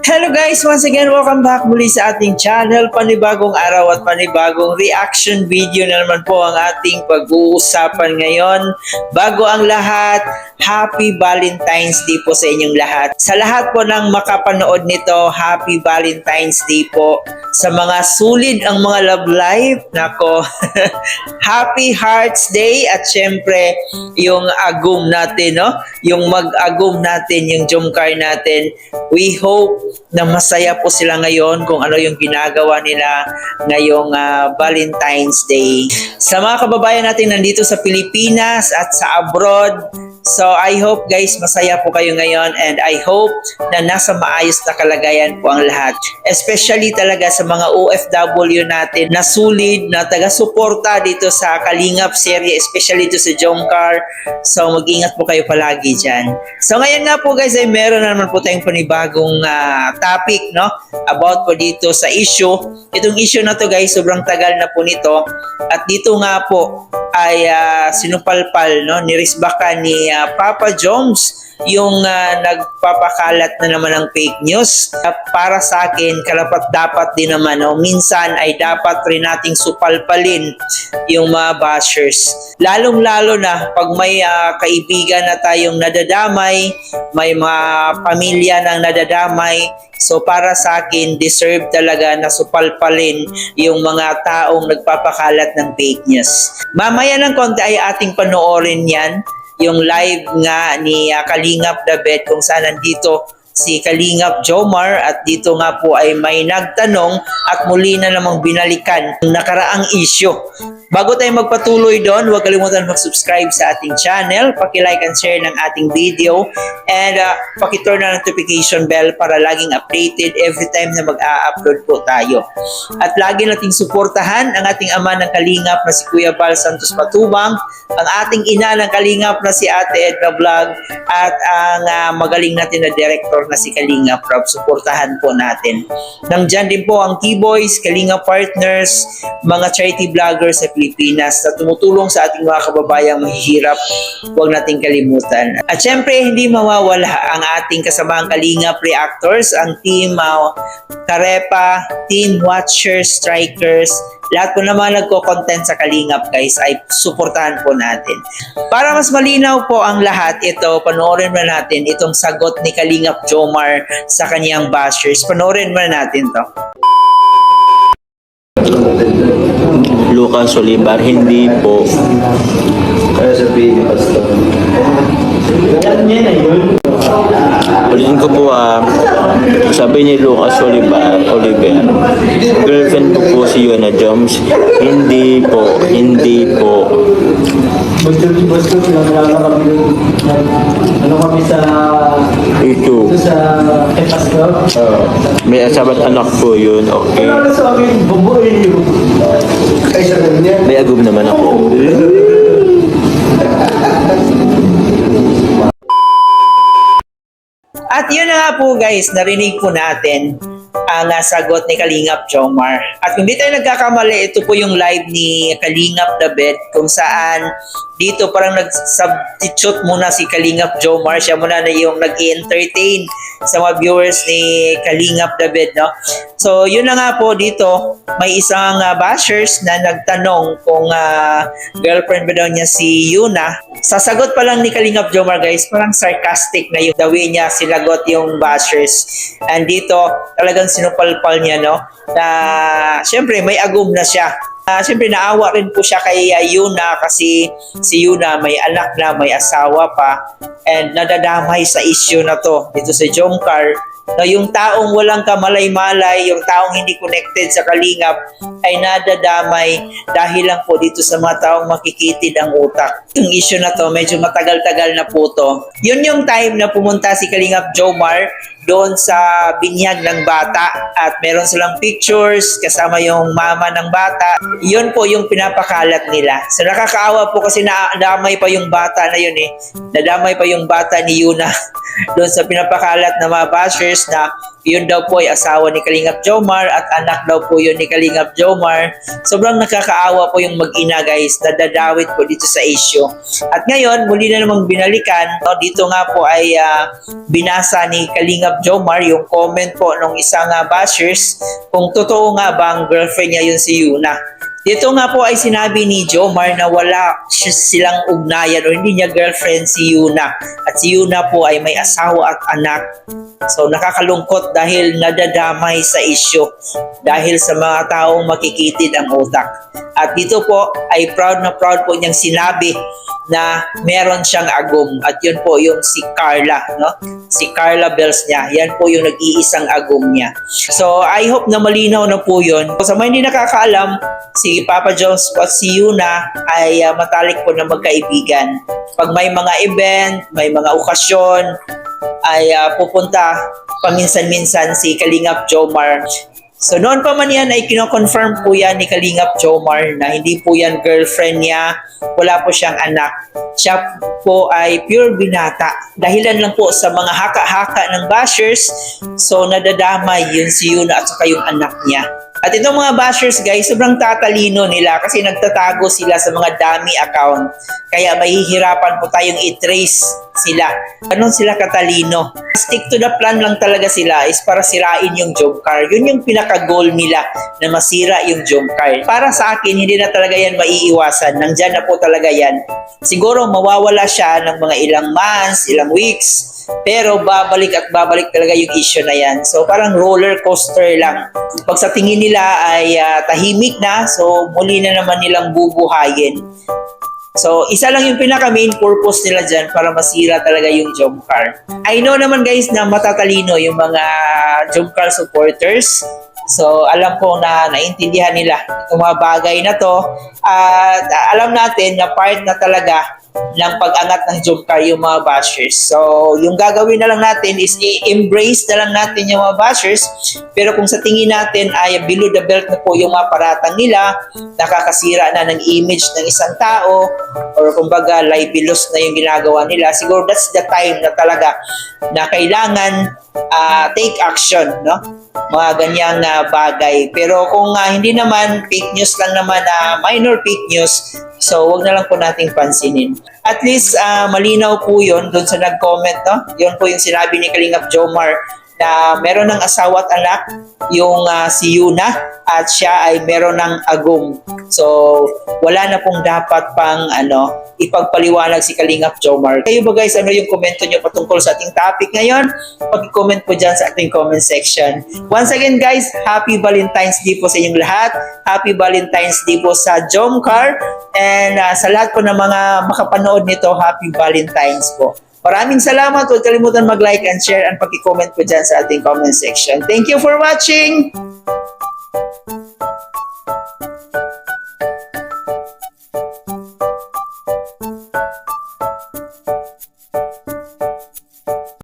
Hello guys! Once again, welcome back muli sa ating channel. Panibagong araw at panibagong reaction video na naman po ang ating pag-uusapan ngayon. Bago ang lahat, Happy Valentine's Day po sa inyong lahat. Sa lahat po ng makapanood nito, Happy Valentine's Day po. Sa mga sulit ang mga love life, nako, Happy Hearts Day at syempre yung agum natin, no? Yung mag-agum natin, yung jumkar natin. We hope na masaya po sila ngayon kung ano yung ginagawa nila ngayong Valentine's Day. Sa mga kababayan natin nandito sa Pilipinas at sa abroad, so I hope guys masaya po kayo ngayon and I hope na nasa maayos na kalagayan po ang lahat. Especially talaga sa mga OFW natin na sulit, na taga-suporta dito sa Kalingap serye, especially dito sa Jomcar. So mag-ingat po kayo palagi dyan. So ngayon nga po guys ay meron na naman po tayong panibagong topic, no? About po dito sa issue. Itong issue na to guys, sobrang tagal na po nito. At dito nga po ay sinupalpal, no? Nirisbakan ni Papa Joms yung nagpapakalat na naman ng fake news. Para sa akin, karapat dapat din naman, no? Minsan ay dapat rin nating supalpalin yung mga bashers. Lalong-lalo na pag may kaibigan na tayong nadadamay, may mga pamilya nang nadadamay. So para sa akin, deserve talaga na supalpalin yung mga taong nagpapakalat ng fake news. Mamaya ng konti ay ating panoorin yan, yung live nga ni Kalingap David kung saan nandito si Kalingap Jomar at dito nga po ay may nagtanong at muli na namang binalikan yung nakaraang issue. Bago tayo magpatuloy doon, huwag kalimutan mag-subscribe sa ating channel, paki-like and share ng ating video, and paki-turn na notification bell para laging updated every time na mag-a-upload po tayo. At lagi nating suportahan ang ating ama ng Kalingap na si Kuya Val Santos Patubang, ang ating ina ng Kalingap na si Ate Edna Vlog, at ang magaling natin na director na si Kalingap Rob. Suportahan po natin. Nandyan din po ang T-Boys, Kalingap Partners, mga charity vloggers sa Pilipinas na tumutulong sa ating mga kababayang mahihirap. Huwag nating kalimutan. At syempre, hindi mawawala ang ating kasamang Kalingap Reactors, ang team Karepa, Team Watchers, Strikers, lahat po naman nagko-content sa Kalingap guys ay suportahan po natin. Para mas malinaw po ang lahat, ito, panoorin mo natin itong sagot ni Kalingap Jomar sa kanyang bashers. Panoorin mo natin to. Lucas Olivar, hindi po. Kaya sabihin ni Pastor. Ulitin ko po sabi ni Lucas Oliver, girlfriend ko po si Yuna Joms. Hindi po. Basta ano kami sa Ito. sa Pastor? May asabat anak po yun, okay. Ano sa akin, bubuin yun. Ay, sa kanya. May agum naman ako. At yun na nga po guys, narinig po natin ang sagot ni Kalingap Jomar. At kung di tayo nagkakamali, ito po yung live ni Kalingap David kung saan dito parang nag-substitute muna si Kalingap Jomar. Siya muna na yung nag-entertain sa mga viewers ni Kalingap David, no? So yun na nga po dito, may isang bashers na nagtanong kung girlfriend ba daw niya si Yuna. Sa sagot pa lang ni Kalingap Jomar guys, parang sarcastic na yung the way niya sinagot yung bashers. And dito talagang sinupalpal niya, no? Na syempre may agum na siya. Siyempre naawa rin po siya kay Yuna kasi si Yuna may anak na, may asawa pa, and nadadamay sa issue na to dito sa Jomcar. Na yung taong walang kamalay-malay, yung taong hindi connected sa Kalingap ay nadadamay dahil lang po dito sa mga taong makikitid ang utak. Yung issue na to, medyo matagal-tagal na po to. Yun yung time na pumunta si Kalingap Jomar doon sa binyag ng bata at meron silang pictures kasama yung mama ng bata. Yun po yung pinapakalat nila. So nakakaawa po kasi nadamay pa yung bata na yun eh. Nadamay pa yung bata ni Yuna doon sa pinapakalat na mga bashers na Yun daw po ay asawa ni Kalingap Jomar at anak daw po yun ni Kalingap Jomar. Sobrang nakakaawa po yung mag-ina guys, nadadawit po dito sa issue. At ngayon, muli na namang binalikan, no, dito nga po ay binasa ni Kalingap Jomar yung comment po ng isang bashers kung totoo nga ba ang girlfriend niya yun si Yuna. Dito nga po ay sinabi ni Jomar na wala silang ugnayan o hindi niya girlfriend si Yuna. At si Yuna po ay may asawa at anak. So nakakalungkot dahil nadadamay sa issue dahil sa mga taong makikitid ang utak. At dito po ay proud na proud po niyang sinabi na meron siyang agum at yun po yung si Carla, no? Si Carla Bells niya. Yan po yung nag-iisang agum niya. So I hope na malinaw na po yun. Sa mga hindi nakakaalam, si Papa Jones at si Yuna ay matalik po na magkaibigan. Pag may mga event, may mga okasyon, ay pupunta paminsan-minsan si Kalingap Jomar. So noon pa man yan ay kino-confirm po yan ni Kalingap Jomar na hindi po yan girlfriend niya, wala po siyang anak. Siya po ay pure binata. Dahilan lang po sa mga haka-haka ng bashers, so nadadamay yun si Yuna at saka yung anak niya. At itong mga bashers guys, sobrang tatalino nila kasi nagtatago sila sa mga dummy account. Kaya mahihirapan po tayong i-trace sila. Ganon sila katalino. Stick to the plan lang talaga sila is para sirain yung job card. Yun yung pinaka-goal nila na masira yung job card. Para sa akin, hindi na talaga yan maiiwasan. Nandyan na po talaga yan. Siguro mawawala siya ng mga ilang months, ilang weeks. Pero babalik at babalik talaga yung issue na yan. So parang roller coaster lang. Pag sa tingin nila ay tahimik na, so muli na naman nilang bubuhayin. So isa lang yung pinaka main purpose nila dyan para masira talaga yung job card. I know naman guys na matatalino yung mga job card supporters. So alam ko na naintindihan nila itong mga bagay na to. At alam natin na part na talaga ng pag-angat ng job card yung mga bashers. So, yung gagawin na lang natin is i-embrace na lang natin yung mga bashers. Pero kung sa tingin natin ay below the belt na po yung mga paratang nila, nakakasira na ng image ng isang tao, or kumbaga libelous na yung ginagawa nila, siguro that's the time na talaga na kailangan take action, no? Mga ganyang bagay. Pero kung hindi naman, fake news lang naman, minor fake news, so wag na lang po nating pansinin. At least malinaw po yun doon sa nag-comment, no? Yun po yung sinabi ni Kalingap Jomar na meron ng asawa at anak yung si Yuna at siya ay meron ng agum. So wala na pong dapat pang ipagpaliwanag si Kalingap Jomar. Kayo ba guys, ano yung komento nyo patungkol sa ating topic ngayon? Pag-comment po dyan sa ating comment section. Once again guys, Happy Valentine's Day po sa inyong lahat. Happy Valentine's Day po sa Jomcar. And sa lahat po ng mga makapanood nito, Happy Valentine's po. Maraming salamat. Huwag kalimutan mag-like and share and pag-comment po dyan sa ating comment section. Thank you for watching!